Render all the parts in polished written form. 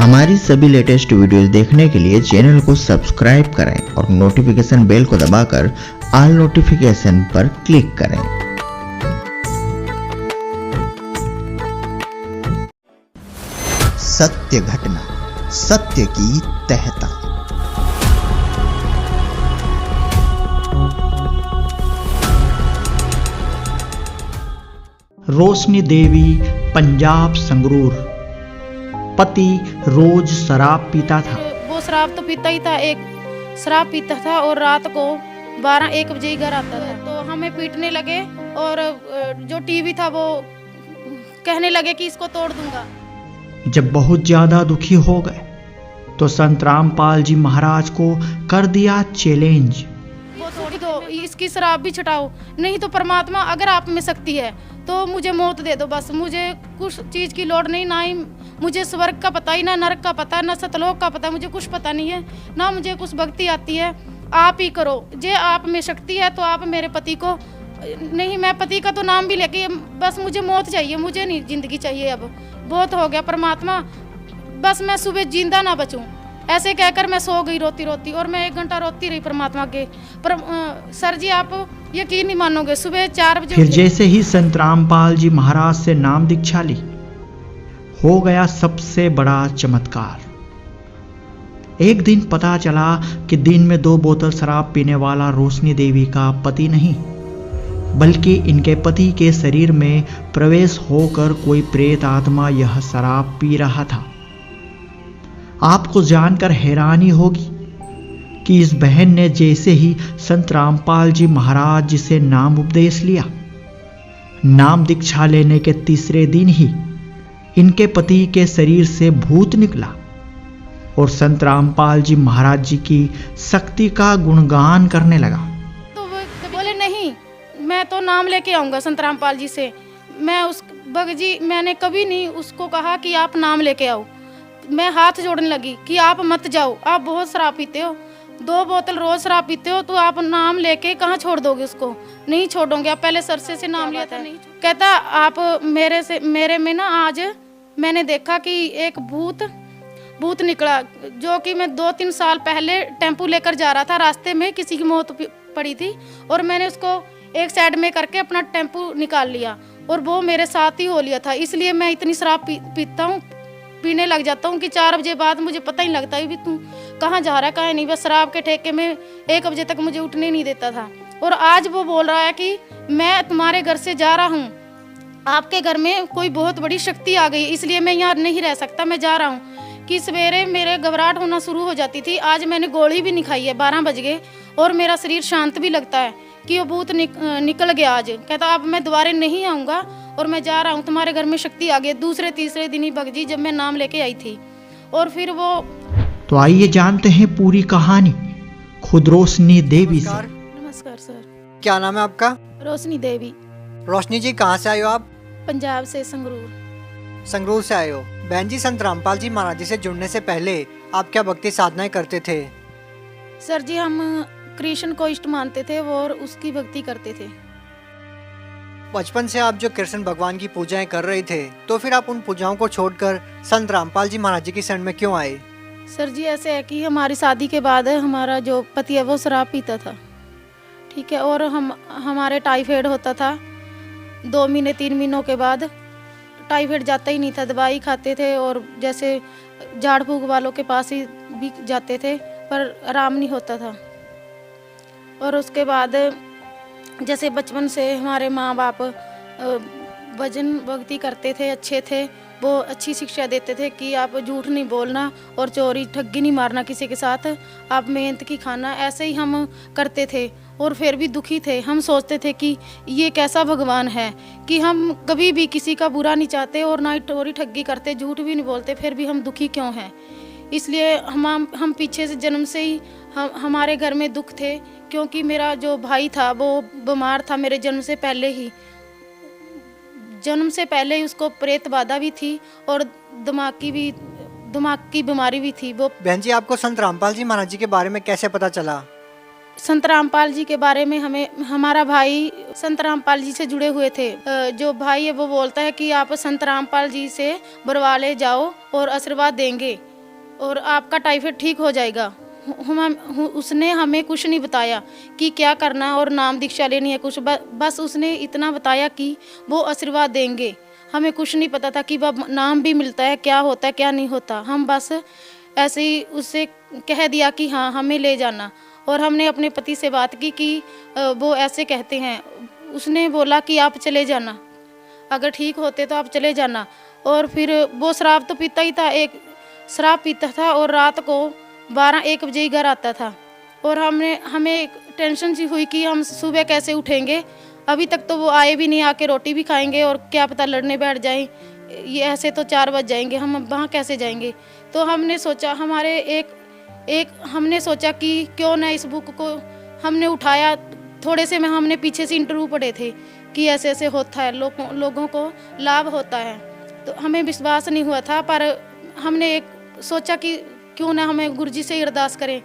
हमारी सभी latest videos देखने के लिए चैनल को सब्सक्राइब करें और नोटिफिकेशन बेल को दबाकर ऑल नोटिफिकेशन पर क्लिक करें। सत्य घटना, सत्य की तहता। रोशनी देवी, पंजाब संगरूर। पति रोज शराब पीता था। वो शराब तो पीता ही था, एक शराब पीता था और रात को 12-1 बजे ही घर आता था। तो हमें पीटने लगे और जो टीवी था वो कहने लगे कि इसको तोड़ दूंगा। जब बहुत ज्यादा दुखी हो गए तो संत रामपाल जी महाराज को कर दिया चैलेंज। वो तोड़ दो, इसकी शराब भी छुटाओ, नहीं तो परमात्मा अगर आप में शक्ति है तो मुझे मौत दे दो। बस मुझे कुछ चीज़ की लोड़ नहीं, ना ही मुझे स्वर्ग का पता ही, ना नरक का पता, ना सतलोक का पता, मुझे कुछ पता नहीं है, ना मुझे कुछ भक्ति आती है। आप ही करो, जे आप में शक्ति है तो आप मेरे पति को, नहीं मैं पति का तो नाम भी लेके, बस मुझे मौत चाहिए, मुझे नहीं जिंदगी चाहिए। अब बहुत हो गया परमात्मा, बस मैं सुबह जिंदा ना बचूं। ऐसे कहकर मैं सो गई रोती रोती, और मैं 1 घंटा रोती रही परमात्मा के। पर सर जी आप यकीन नहीं मानोगे, सुबह 4 बजे फिर जैसे ही संत रामपाल जी महाराज से नाम दीक्षा ली, हो गया सबसे बड़ा चमत्कार। एक दिन पता चला कि दिन में 2 बोतल शराब पीने वाला रोशनी देवी का पति नहीं, बल्कि इनके पति के शरीर में प्रवेश होकर कोई प्रेत आत्मा यह शराब पी रहा था। आपको जानकर हैरानी होगी कि इस बहन ने जैसे ही संत रामपाल जी महाराज जी से नाम उपदेश लिया, नाम दीक्षा लेने के तीसरे दिन ही इनके पति के शरीर से भूत निकला और संत रामपाल जी महाराज जी की शक्ति का गुणगान करने लगा। तो बोले नहीं, मैं तो नाम लेके आऊंगा संत रामपाल जी से। मैं उस भगजी मैंने कभी नहीं उसको कहा कि आप नाम लेके आओ। मैं हाथ जोड़ने लगी कि आप मत जाओ, आप बहुत शराब पीते हो, 2 बोतल रोज शराब पीते हो, तो आप नाम लेके कहाँ छोड़ दोगे उसको? नहीं छोड़ोगे, आप पहले सरसे से नाम लिया था। नहीं कहता आप मेरे में ना, आज मैंने देखा कि एक भूत निकला, जो कि मैं 2-3 साल पहले टेम्पू लेकर जा रहा था, रास्ते में किसी की मौत पड़ी थी और मैंने उसको एक साइड में करके अपना टेम्पू निकाल लिया और वो मेरे साथ ही हो लिया था। इसलिए मैं इतनी शराब पीता हूँ, पीने लग जाता हूँ कि 4 बजे बाद मुझे पता ही लगता है भी तू कहाँ जा रहा है कहाँ नहीं। बस शराब के ठेके में 1 बजे तक मुझे उठने नहीं देता था। और आज वो बोल रहा है कि मैं तुम्हारे घर से जा रहा हूँ, आपके घर में कोई बहुत बड़ी शक्ति आ गई, इसलिए मैं यहाँ नहीं रह सकता, मैं जा रहा हूँ। कि सवेरे मेरे घबराहट होना शुरू हो जाती थी। आज मैंने गोली भी नहीं खाई है, 12 बज गए और मेरा शरीर शांत भी लगता है कि वो भूत निकल गया। आज कहता अब मैं दोबारा नहीं आऊँगा और मैं जा रहा हूँ, तुम्हारे घर में शक्ति आ गई। दूसरे-तीसरे दिन ही भगजी जब मैं नाम लेके आई थी और फिर वो। तो आइए जानते हैं पूरी कहानी खुद रोशनी देवी से। नमस्कार सर। क्या नाम है आपका? रोशनी देवी। रोशनी जी कहाँ से आए हो आप? पंजाब से, संगरूर। संगरूर से आए हो। बहन जी, संत रामपाल जी महाराज जी से जुड़ने से पहले आप क्या भक्ति साधनाएं करते थे? सर जी हम कृष्ण को इष्ट मानते थे वो और उसकी भक्ति करते थे। बचपन से आप जो कृष्ण भगवान की पूजाएं कर रहे थे, तो फिर आप उन पूजाओं को छोड़कर संत रामपाल जी महाराज जी की शरण में क्यों आए? सर जी ऐसे है कि हमारी शादी के बाद हमारा जो पति है वो शराब पीता था, ठीक है, और हमारे टाइफाइड होता था। 2 महीने 3 महीनों के बाद टाइफाइड जाता ही नहीं था, दवाई खाते थे और जैसे झाड़ फूक वालों के पास ही भी जाते थे पर आराम नहीं होता था। और उसके बाद जैसे बचपन से हमारे माँ बाप भजन भक्ति करते थे, अच्छे थे, वो अच्छी शिक्षा देते थे कि आप झूठ नहीं बोलना और चोरी ठगी नहीं मारना किसी के साथ, आप मेहनत की खाना। ऐसे ही हम करते थे और फिर भी दुखी थे। हम सोचते थे कि ये कैसा भगवान है कि हम कभी भी किसी का बुरा नहीं चाहते और ना ही चोरी ठगी करते, झूठ भी नहीं बोलते, फिर भी हम दुखी क्यों हैं? इसलिए हम पीछे से जन्म से ही हमारे घर में दुख थे, क्योंकि मेरा जो भाई था वो बीमार था मेरे जन्म से पहले ही उसको प्रेत बाधा भी थी और दिमाग की बीमारी भी थी। वो बहन जी, आपको संत रामपाल जी महाराज जी के बारे में कैसे पता चला? संत रामपाल जी के बारे में हमारा भाई संत रामपाल जी से जुड़े हुए थे। जो भाई है वो बोलता है कि आप संत रामपाल जी से बरवाले जाओ और आशीर्वाद देंगे। और आपका टाइफाइड ठीक हो जाएगा। उसने हमें कुछ नहीं बताया कि क्या करना है और नाम दीक्षा लेनी है कुछ, बस उसने इतना बताया कि वो आशीर्वाद देंगे। हमें कुछ नहीं पता था कि वह नाम भी मिलता है, क्या होता है क्या नहीं होता। हम बस ऐसे ही उससे कह दिया कि हाँ हमें ले जाना, और हमने अपने पति से बात की कि वो ऐसे कहते हैं। उसने बोला कि आप चले जाना, अगर ठीक होते तो आप चले जाना। और फिर वो शराब तो पीता ही था, एक शराब पीता था और रात को 12-1 बजे ही घर आता था। और हमें एक टेंशन सी हुई कि हम सुबह कैसे उठेंगे। अभी तक तो वो आए भी नहीं, आके रोटी भी खाएंगे और क्या पता लड़ने बैठ जाएं। ये ऐसे तो 4 बज जाएंगे, हम वहाँ कैसे जाएंगे। तो हमने सोचा हमने सोचा कि क्यों ना इस बुक को हमने उठाया। थोड़े से में हमने पीछे से इंटरव्यू पढ़े थे कि ऐसे ऐसे होता है, लोगों को लाभ होता है। तो हमें विश्वास नहीं हुआ था, पर हमने एक सोचा कि क्यों ना हमें गुरुजी से अरदास करें।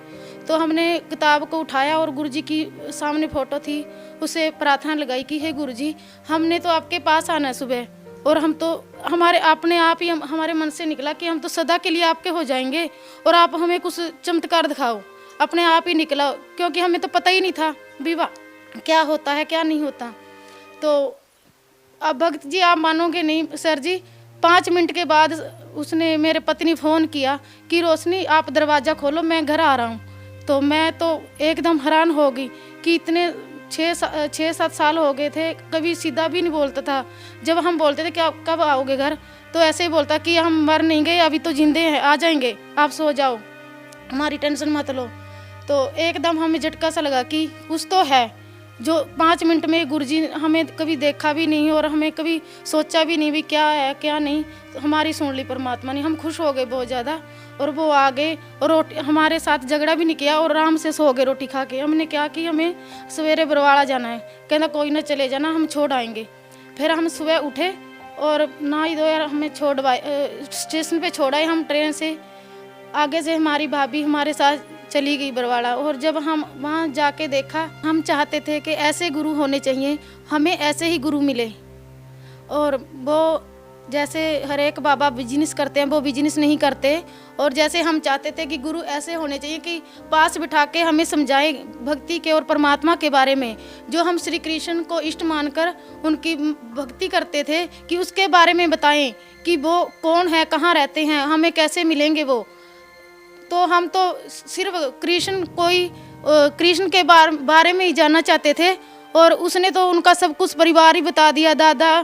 तो हमने किताब को उठाया और गुरुजी की सामने फ़ोटो थी, उसे प्रार्थना लगाई कि हे गुरुजी, हमने तो आपके पास आना है सुबह, और हम तो हमारे अपने आप ही हमारे मन से निकला कि हम तो सदा के लिए आपके हो जाएंगे और आप हमें कुछ चमत्कार दिखाओ। अपने आप ही निकला, क्योंकि हमें तो पता ही नहीं था विवाह क्या होता है क्या नहीं होता। तो अब भक्त जी आप मानोगे नहीं सर जी, 5 मिनट के बाद उसने मेरे पति ने फ़ोन किया कि रोशनी आप दरवाज़ा खोलो, मैं घर आ रहा हूँ। तो मैं तो एकदम हैरान हो गई कि इतने 6-7 साल हो गए थे, कभी सीधा भी नहीं बोलता था। जब हम बोलते थे कि आप कब आओगे घर, तो ऐसे ही बोलता कि हम मर नहीं गए, अभी तो जिंदे हैं, आ जाएंगे, आप सो जाओ, हमारी टेंशन मत लो। तो एकदम हमें झटका सा लगा कि कुछ तो है जो 5 मिनट में गुरुजी हमें कभी देखा भी नहीं और हमें कभी सोचा भी नहीं भी क्या है क्या नहीं। तो हमारी सुन ली परमात्मा ने, हम खुश हो गए बहुत ज़्यादा। और वो आ गए और रोटी हमारे साथ झगड़ा भी नहीं किया और आराम से सो गए रोटी खा के। हमने क्या कि हमें सवेरे बरवाड़ा जाना है, कहना कोई ना चले जाना, हम छोड़ आएंगे। फिर हम सुबह उठे और नहा धोए हमें स्टेशन पे छोड़ाए। हम ट्रेन से आगे से हमारी भाभी हमारे साथ चली गई बरवाड़ा। और जब हम वहाँ जाके देखा, हम चाहते थे कि ऐसे गुरु होने चाहिए, हमें ऐसे ही गुरु मिले। और वो जैसे हर एक बाबा बिजनेस करते हैं वो बिजनेस नहीं करते। और जैसे हम चाहते थे कि गुरु ऐसे होने चाहिए कि पास बिठा के हमें समझाएं भक्ति के और परमात्मा के बारे में, जो हम श्री कृष्ण को इष्ट मानकर उनकी भक्ति करते थे, कि उसके बारे में बताएं कि वो कौन है, कहाँ रहते हैं, हमें कैसे मिलेंगे वो। तो हम तो सिर्फ कृष्ण के बारे में ही जानना चाहते थे। और उसने तो उनका सब कुछ परिवार ही बता दिया, दादा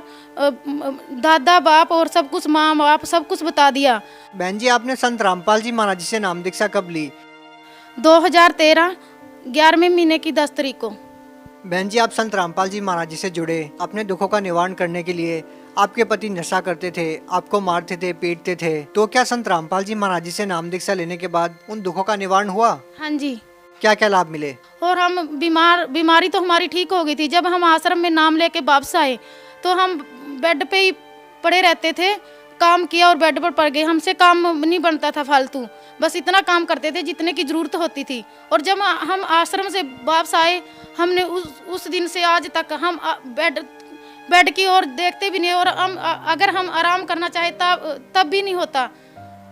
बाप और सब कुछ, माँ बाप सब कुछ बता दिया। बहन जी, आपने संत रामपाल जी महाराज जी से नाम दीक्षा कब ली? 2013 11वें महीने की 10 तारीख को। बहन जी, आप संत रामपाल जी महाराज जी से जुड़े अपने दुखों का निवारण करने के लिए। आपके पति नशा करते थे, आपको मारते थे, पीटते थे, तो क्या संत रामपाल जी महाराज जी से नाम दीक्षा लेने के बाद उन दुखों का निवारण हुआ? हाँ जी। क्या क्या लाभ मिले? और हम बीमारी तो हमारी ठीक हो गई थी। जब हम आश्रम में नाम लेके वापस आए तो हम बेड पे ही पड़े रहते थे, काम किया और बेड पर पड़ गए। हमसे काम नहीं बनता था फालतू, बस इतना काम करते थे जितने की ज़रूरत होती थी। और जब हम आश्रम से वापस आए, हमने उस दिन से आज तक हम बेड की ओर देखते भी नहीं। और अगर हम आराम करना चाहे तब भी नहीं होता।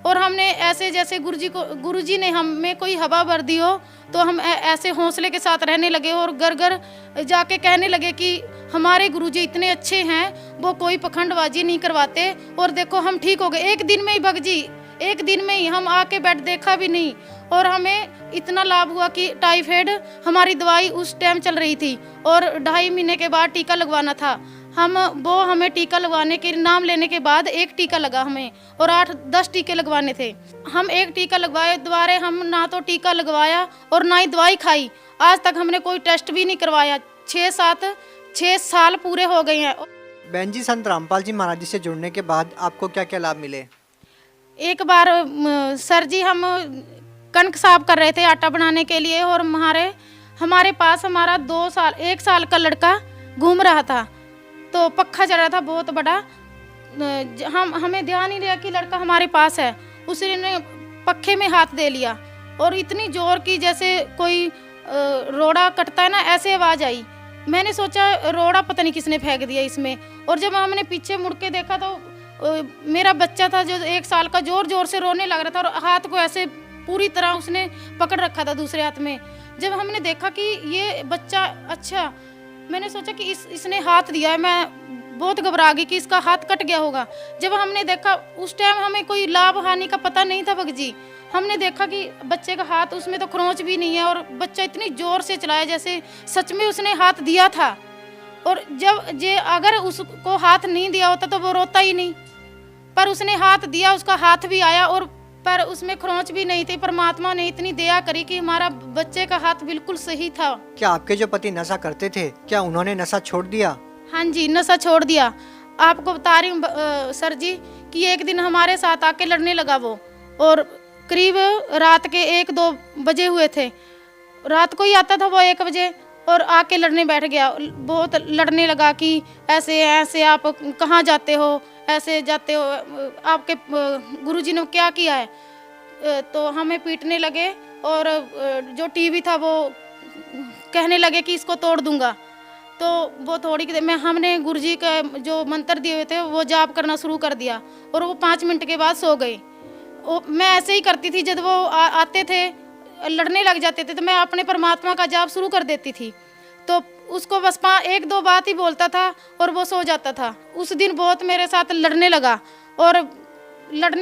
और हमने ऐसे जैसे गुरुजी ने हमें कोई हवा भर दी हो, तो हम ऐसे हौसले के साथ रहने लगे और घर घर जाके कहने लगे कि हमारे गुरुजी इतने अच्छे हैं, वो कोई पखंडबाजी नहीं करवाते। और देखो हम ठीक हो गए एक दिन में ही। भगजी एक दिन में ही हम आके बेड देखा भी नहीं। और हमें इतना लाभ हुआ कि टाइफाइड हमारी दवाई उस टाइम चल रही थी और 2.5 महीने के बाद टीका लगवाना था। हमें टीका लगवाने के नाम लेने के बाद एक टीका लगा हमें, और 8-10 टीके लगवाने थे। हम एक टीका लगवाए, दोबारा हम ना तो टीका लगवाया और ना ही दवाई खाई। आज तक हमने कोई टेस्ट भी नहीं करवाया। 6 साल पूरे हो गए हैं। बहन जी, संत रामपाल जी महाराज जी से जुड़ने के बाद आपको क्या क्या लाभ मिले? एक बार सर जी हम कणक साफ कर रहे थे आटा बनाने के लिए, और हमारे पास हमारा 1 साल का लड़का घूम रहा था। तो पक्का चल रहा था बहुत बड़ा। हमें ध्यान ही दिया कि लड़का हमारे पास है। उसने पक्खे में हाथ दे लिया और इतनी जोर की जैसे कोई रोड़ा कटता है ना, ऐसे आवाज़ आई। मैंने सोचा रोड़ा पता नहीं किसने फेंक दिया इसमें। और जब हमने पीछे मुड़ के देखा तो मेरा बच्चा था जो 1 साल का, ज़ोर ज़ोर से रोने लग रहा था और हाथ को ऐसे पूरी तरह उसने पकड़ रखा था दूसरे हाथ में। जब हमने देखा कि ये बच्चा, अच्छा मैंने सोचा कि इसने हाथ दिया है, मैं बहुत घबरा गई कि इसका हाथ कट गया होगा। जब हमने देखा, उस टाइम हमें कोई लाभ हानि का पता नहीं था भगजी, हमने देखा कि बच्चे का हाथ, उसमें तो खरोंच भी नहीं है और बच्चा इतनी ज़ोर से चलाया जैसे सच में उसने हाथ दिया था। और जब अगर उसको हाथ नहीं दिया होता तो वो रोता ही नहीं, पर उसने हाथ दिया, उसका हाथ भी आया और पर उसमें खरोंच भी नहीं थी। परमात्मा ने इतनी दया करी कि हमारा बच्चे का हाथ बिल्कुल सही था। क्या आपके जो पति नशा करते थे, क्या उन्होंने नशा छोड़ दिया? हाँ जी, नशा छोड़ दिया। आपको बता रही हूँ सर जी कि एक दिन हमारे साथ आके लड़ने लगा वो, और करीब रात के 1-2 बजे हुए थे। रात को ही आता था वो 1 बजे और आके लड़ने बैठ गया। बहुत लड़ने लगा कि ऐसे ऐसे आप कहाँ जाते हो, ऐसे जाते हो, आपके गुरुजी ने क्या किया है। तो हमें पीटने लगे और जो टीवी था वो कहने लगे कि इसको तोड़ दूंगा। तो वो थोड़ी में हमने गुरुजी का जो मंत्र दिए हुए थे वो जाप करना शुरू कर दिया और वो 5 मिनट के बाद सो गए। मैं ऐसे ही करती थी, जब वो आते थे लड़ने लग जाते थे तो मैं अपने परमात्मा का जाप शुरू कर देती थी। तो उसको बस 1-2 बात ही बोलता था और वो सो जाता था। उस दिन बहुत मेरे साथ लड़ने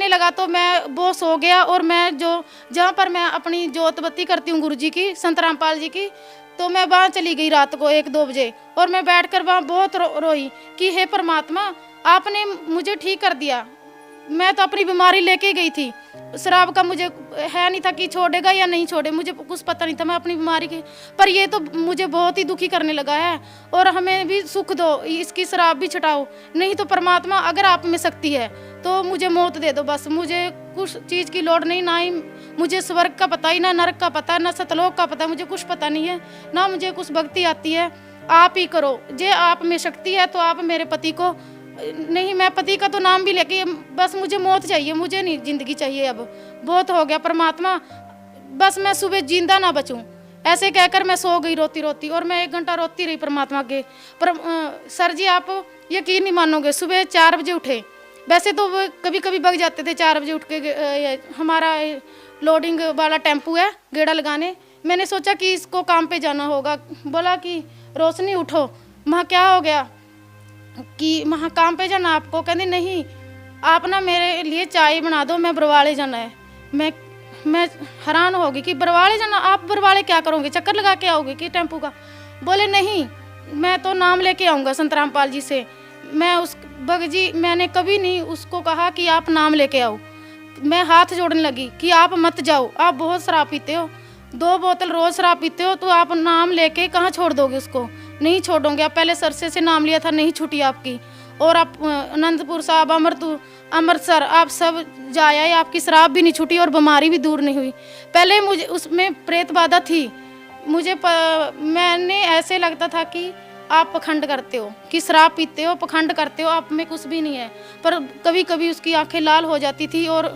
लगा तो मैं वो सो गया। और मैं जहाँ पर मैं अपनी जोत बत्ती करती हूँ गुरुजी की, संत रामपाल जी की, तो मैं वहाँ चली गई रात को 1-2 बजे और मैं बैठकर वहाँ बहुत रोई कि हे परमात्मा, आपने मुझे ठीक कर दिया। मैं तो अपनी बीमारी लेके गई थी, शराब का मुझे है नहीं था कि छोड़ेगा या नहीं छोड़े, मुझे कुछ पता नहीं था मैं अपनी बीमारी के, पर ये तो मुझे बहुत ही दुखी करने लगा है और हमें भी सुख दो, इसकी शराब भी छुटाओ। नहीं तो परमात्मा अगर आप में शक्ति है तो मुझे मौत दे दो, बस मुझे कुछ चीज़ की लोड़ नहीं, ना ही मुझे स्वर्ग का पता, ही ना नरक का पता, ना सतलोक का पता, मुझे कुछ पता नहीं है, ना मुझे कुछ भक्ति आती है। आप ही करो, जे आप में शक्ति है तो आप मेरे पति को, नहीं मैं पति का तो नाम भी लेके, बस मुझे मौत चाहिए, मुझे नहीं जिंदगी चाहिए, अब बहुत हो गया परमात्मा, बस मैं सुबह जिंदा ना बचूं। ऐसे कहकर मैं सो गई रोती रोती और मैं 1 घंटा रोती रही परमात्मा के। पर सर जी आप यकीन नहीं मानोगे, सुबह 4 बजे उठे। वैसे तो वो कभी कभी बग जाते थे 4 बजे उठ के, हमारा लोडिंग वाला टेम्पू है गेड़ा लगाने। मैंने सोचा कि इसको काम पे जाना होगा, बोला कि रोशनी उठो। वहाँ क्या हो गया कि वहाँ काम पे जाना आपको? कहते नहीं, आप ना मेरे लिए चाय बना दो, मैं बरवाले जाना है। मैं हैरान हो गई कि बरवाले जाना, आप बरवाले क्या करोगे, चक्कर लगा के आओगे कि टेम्पू का? बोले नहीं, मैं तो नाम लेके आऊँगा संत रामपाल जी से। मैं उस भगजी मैंने कभी नहीं उसको कहा कि आप नाम लेके आओ। मैं हाथ जोड़ने लगी कि आप मत जाओ, आप बहुत शराब पीते हो, 2 बोतल रोज़ शराब पीते हो, तो आप नाम लेके कहाँ छोड़ दोगे उसको? नहीं छोड़ोगे आप, पहले सरसे से नाम लिया था, नहीं छूटी आपकी। और आप अनंतपुर साहब, अमृतसर आप सब जाया, आपकी शराब भी नहीं छूटी और बीमारी भी दूर नहीं हुई। पहले मुझे उसमें प्रेत बाधा थी, मैंने ऐसे लगता था कि आप पखंड करते हो, कि शराब पीते हो, पखंड करते हो, आप में कुछ भी नहीं है। पर कभी कभी उसकी आंखें लाल हो जाती थी और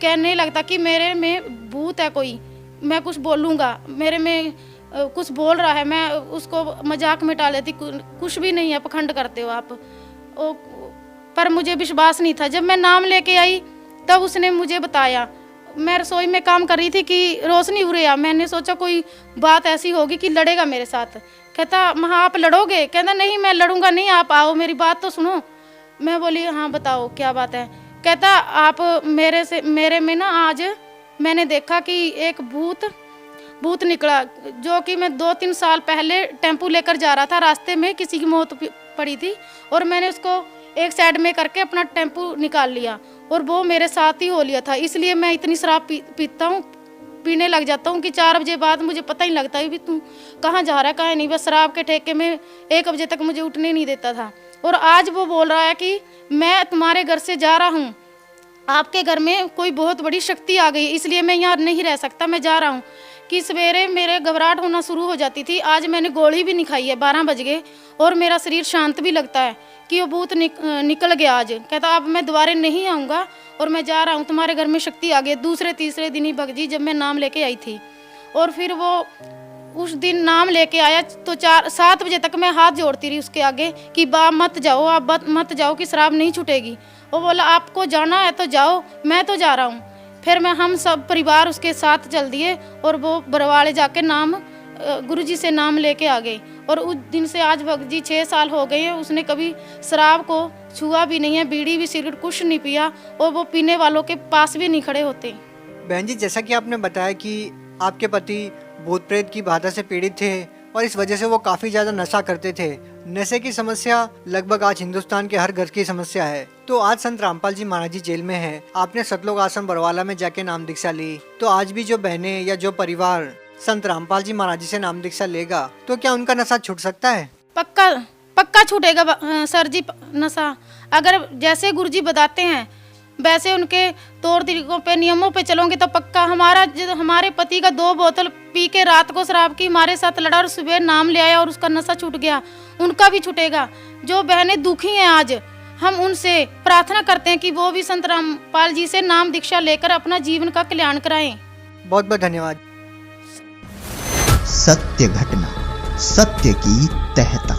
कहने लगता कि मेरे में भूत है कोई, मैं कुछ बोलूँगा, मेरे में कुछ बोल रहा है, मैं उसको मजाक में टाल लेती, कुछ भी नहीं है, पखंड करते हो आप। पर मुझे विश्वास नहीं था। जब मैं नाम लेके आई तब उसने मुझे बताया, मैं रसोई में काम कर रही थी कि रोशनी उरे आ। मैंने सोचा कोई बात ऐसी होगी कि लड़ेगा मेरे साथ। कहता वहाँ आप लड़ोगे? कहता नहीं मैं लड़ूंगा नहीं, आप आओ मेरी बात तो सुनो। मैं बोली हाँ बताओ क्या बात है। कहता आप मेरे में ना आज मैंने देखा कि एक भूत निकला, जो कि मैं 2-3 साल पहले टेम्पू लेकर जा रहा था, रास्ते में किसी की मौत पड़ी थी और मैंने उसको एक साइड में करके अपना टेम्पू निकाल लिया और वो मेरे साथ ही हो लिया था। इसलिए मैं इतनी शराब पीता हूँ, पीने लग जाता हूँ कि 4 बजे बाद मुझे पता ही लगता है भी तू कहाँ जा रहा है कहाँ नहीं। बस शराब के ठेके में 1 बजे तक मुझे उठने नहीं देता था। और आज वो बोल रहा है कि मैं तुम्हारे घर से जा रहा हूँ, आपके घर में कोई बहुत बड़ी शक्ति आ गई, इसलिए मैं यहाँ नहीं रह सकता, मैं जा रहा हूँ। कि सवेरे मेरे घबराहट होना शुरू हो जाती थी। आज मैंने गोली भी नहीं खाई है, 12 बज गए और मेरा शरीर शांत भी लगता है कि वो भूत निकल गया आज। कहता अब मैं दोबारा नहीं आऊँगा और मैं जा रहा हूँ, तुम्हारे घर में शक्ति आ गई। दूसरे-तीसरे दिन ही भगजी जब मैं नाम लेके आई थी और फिर वो उस दिन नाम लेके आया तो 7 बजे तक मैं हाथ जोड़ती रही उसके आगे कि बा मत जाओ, आप मत जाओ कि शराब नहीं छूटेगी। वो बोला आपको जाना है तो जाओ, मैं तो जा रहा हूँ। फिर हम सब परिवार उसके साथ चल दिए और वो बरवाले जाके नाम गुरुजी से नाम लेके आ गए। और उस दिन से आज भगत जी 6 साल हो गए हैं, उसने कभी शराब को छुआ भी नहीं है, बीड़ी भी सिगरेट कुछ नहीं पिया, और वो पीने वालों के पास भी नहीं खड़े होते। बहन जी, जैसा कि आपने बताया कि आपके पति भूत प्रेत की बाधा से पीड़ित थे और इस वजह से वो काफी ज्यादा नशा करते थे। नशे की समस्या लगभग आज हिंदुस्तान के हर घर की समस्या है। तो आज संत रामपाल जी महाराज जी जेल में है, आपने सतलोक आश्रम बरवाला में जाके नाम दीक्षा ली, तो आज भी जो बहनें या जो परिवार संत रामपाल जी महाराज जी से नाम दीक्षा लेगा तो क्या उनका नशा छूट सकता है? पक्का छूटेगा सर जी नशा। अगर जैसे गुरुजी बताते हैं वैसे उनके तौर तरीकों पे नियमों पे चलोगे तो पक्का। हमारे पति का 2 बोतल पी के रात को शराब की हमारे साथ लड़ा और सुबह नाम ले आया और उसका नशा छूट गया, उनका भी छूटेगा। जो बहनें दुखी हैं आज, हम उनसे प्रार्थना करते हैं कि वो भी संत रामपाल जी से नाम दीक्षा लेकर अपना जीवन का कल्याण कराएं। बहुत बहुत धन्यवाद। सत्य घटना, सत्य की तहता।